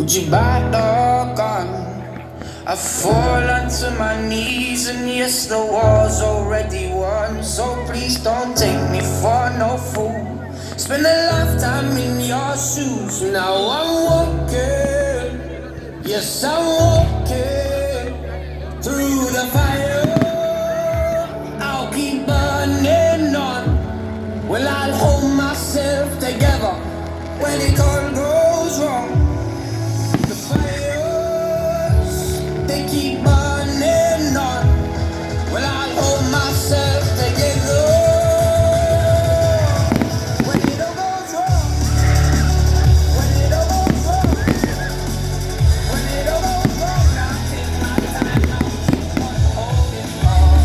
Would you buy the gun? I fall onto my knees, and yes, the war's already won. So please don't take me for no fool. Spend a lifetime in your shoes. Now I'm walking, yes, I'm walking through the fire. I'll keep burning on. Well, I'll hold myself together when it all goes wrong. The fires, they keep burning on. Well, I'll hold myself together when it all goes wrong. When it all goes wrong. When it all goes wrong, I'll take my time, I'll keep on holding on.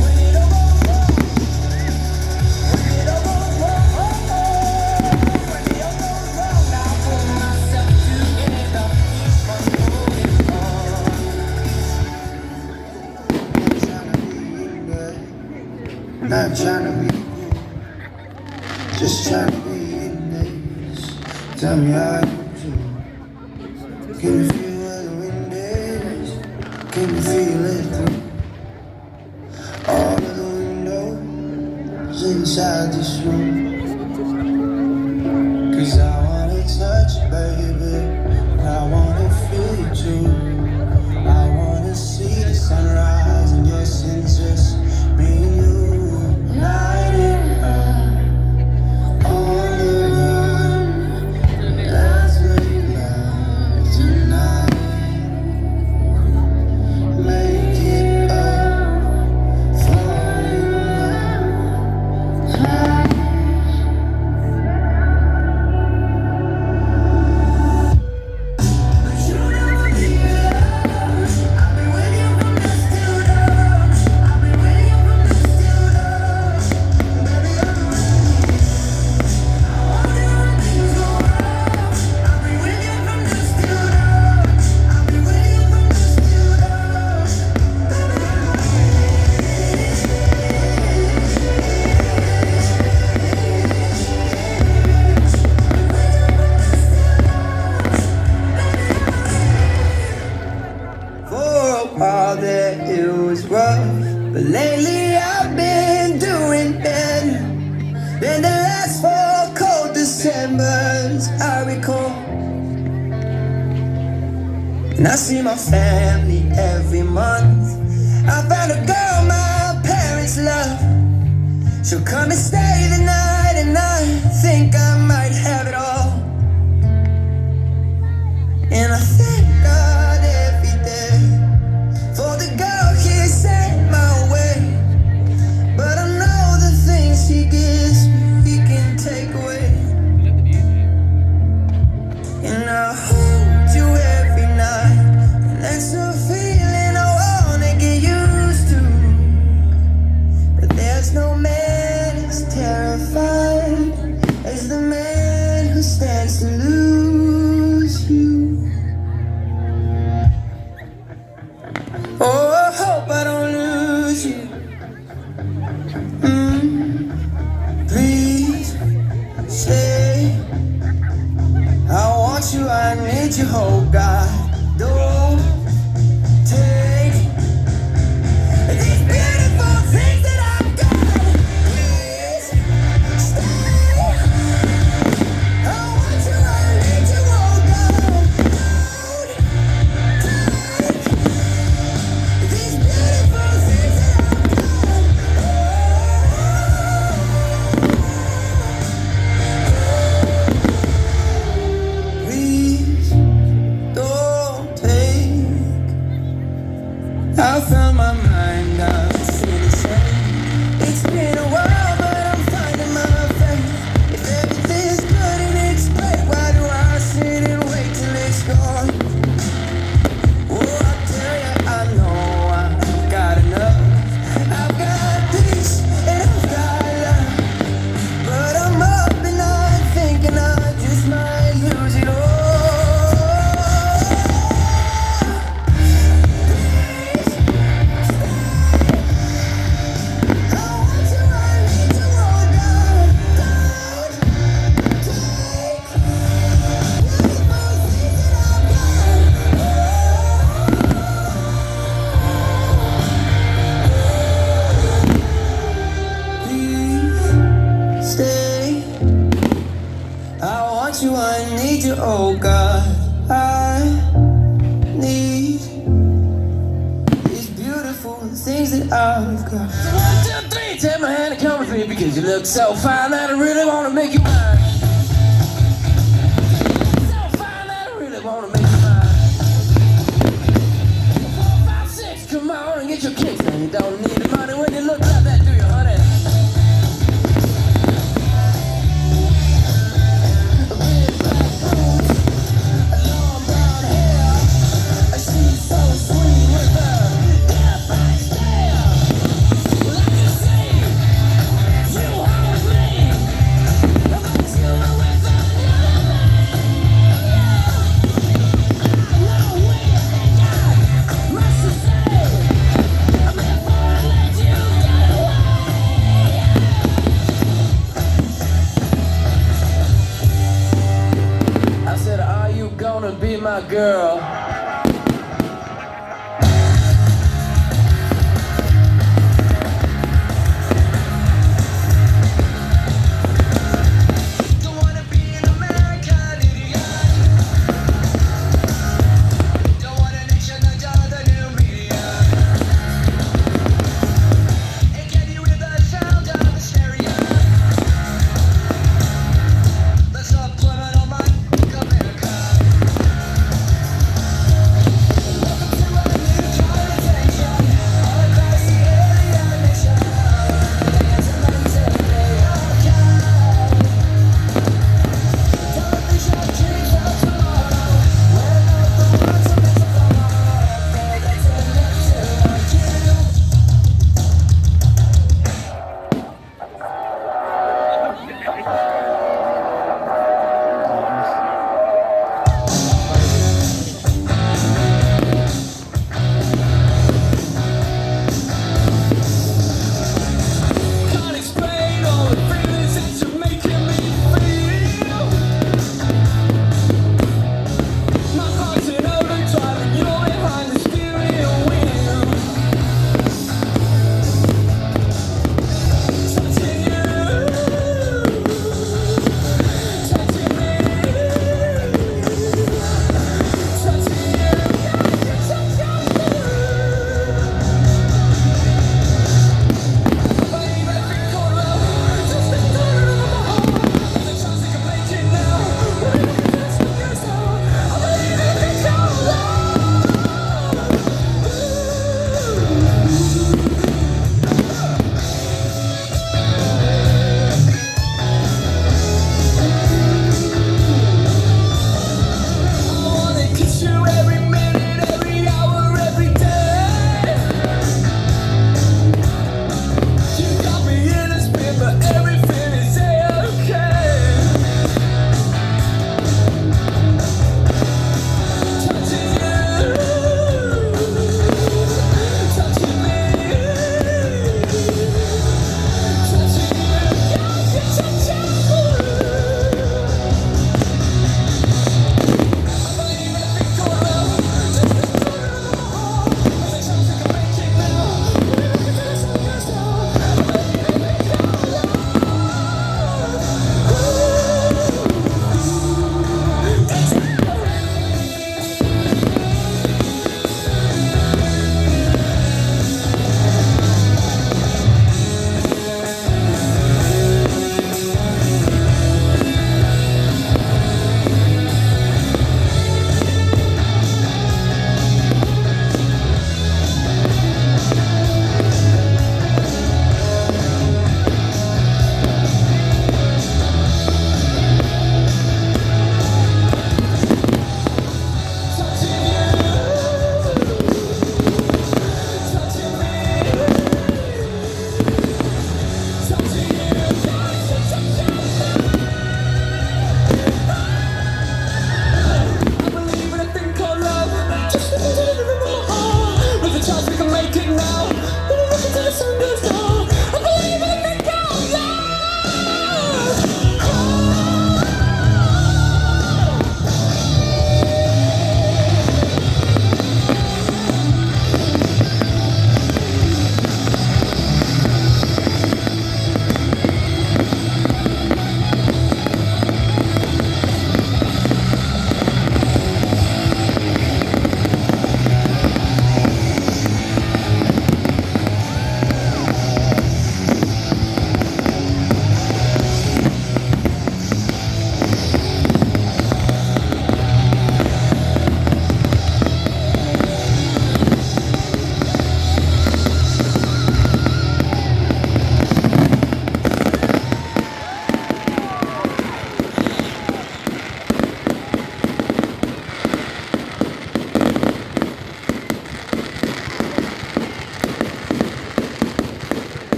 When it all goes wrong. When it all goes wrong, when it all goes wrong, I'll pull myself together, keep on holding on. Not tryna be cool, just tryna be in this. Tell me how you do. Can you feel where the wind is? Can you feel it through all of the windows inside this room? 'Cause I wanna touch you, baby. I wanna feel you too. I wanna see the sunrise, and yes, it's just me and you. Lighting up on the run. Let's make love tonight. Make it up, fall in love. But you never be alone. I've been with you from dusk till dawn. I've been with you from dusk till dawn. Baby, I'm ready. I wonder when things go wrong. I've been with you from dusk till dawn. I've been with you from dusk till dawn. Baby, I'm For a while there it was rough, but lately I've been doing better than the last 4 cold Decembers I recall. And I see my family every month. I found a girl my parents love. She'll come and stay the night, and I think I might have it all. And I thank God every day for the girl He sent my way. But I know the things He gives me, He can take away. And I hold you every night, and that's a feeling I wanna get used to. But there's no man as terrified as the man who stands to lose you. Oh, I hope I don't lose you. Please stay. I want you, I need you, oh God. Don't take these beautiful things that I've got. Please stay. I want you, I need you, oh God. Don't take these beautiful things that I've got. Please don't want you, I need you, oh God. I need these beautiful things that I've got. So 1, 2, 3, take my hand and come with me, because you look so fine that I really wanna make you mine. So fine that I really wanna make you mine. 4, 5, 6, come on and get your kicks. Now you don't need the money when you look like that, do you, honey? I said, are you gonna be my girl?